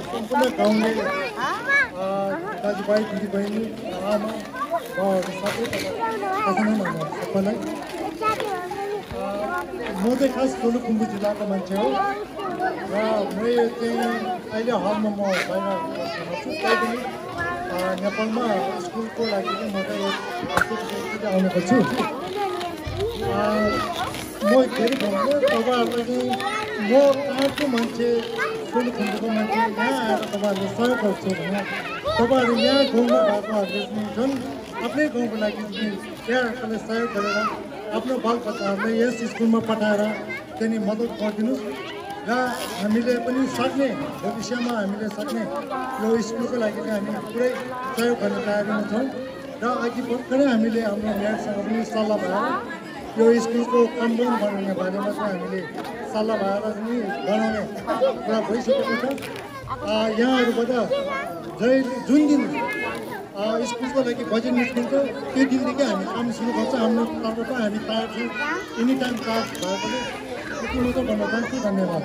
सम्पूर्ण गाउँले दाजुभाइ दिदीबहिनी आमा बाबाहरू सबैलाई म चाहिँ खास सोलुखुम्बु जिल्लाको मान्छे हो र म चाहिँ अहिले हालमा म बाहिर बस्छु तैपनि नेपालमा स्कुलको लागि चाहिँ म चाहिँ आउने गर्छु म फेरि भन्छु तपाईँहरूलाई चाहिँ म कहाँको मान्छे सोलुखुम्बुको मान्छे यहाँ आएर तपाईँहरूले सहयोग गर्छु भने तपाईँहरू यहाँ गाउँमा भएकोहरूले चाहिँ झन् आफ्नै गाउँको लागि चाहिँ यहाँहरूले सहयोग गरेर आफ्नो बालबच्चाहरूलाई यस स्कुलमा पठाएर त्यहाँदेखि मद्दत गरिदिनुहोस् र हामीले पनि सक्ने भविष्यमा हामीले सक्ने यो स्कुलको लागि चाहिँ हामी पुरै सहयोग गर्ने तयारीमा छौँ र अघि भर्खरै हामीले हाम्रो मेयरसँग पनि सल्लाह भएर यो स्कुलको कम्पाउन्ड बनाउने बारेमा चाहिँ हामीले सल्लाह भएर पनि बनाउने कुरा भइसकेको छ यहाँहरूबाट जुन दिन स्कुलको लागि बजेट निस्किन्छ त्यो दिनदेखि हामी काम सुरु गर्छ हाम्रो तर्फबाट हामी तयार छौँ एनी टाइम चार्ज भए पनि यति मात्र भन्न चाहन्छु धन्यवाद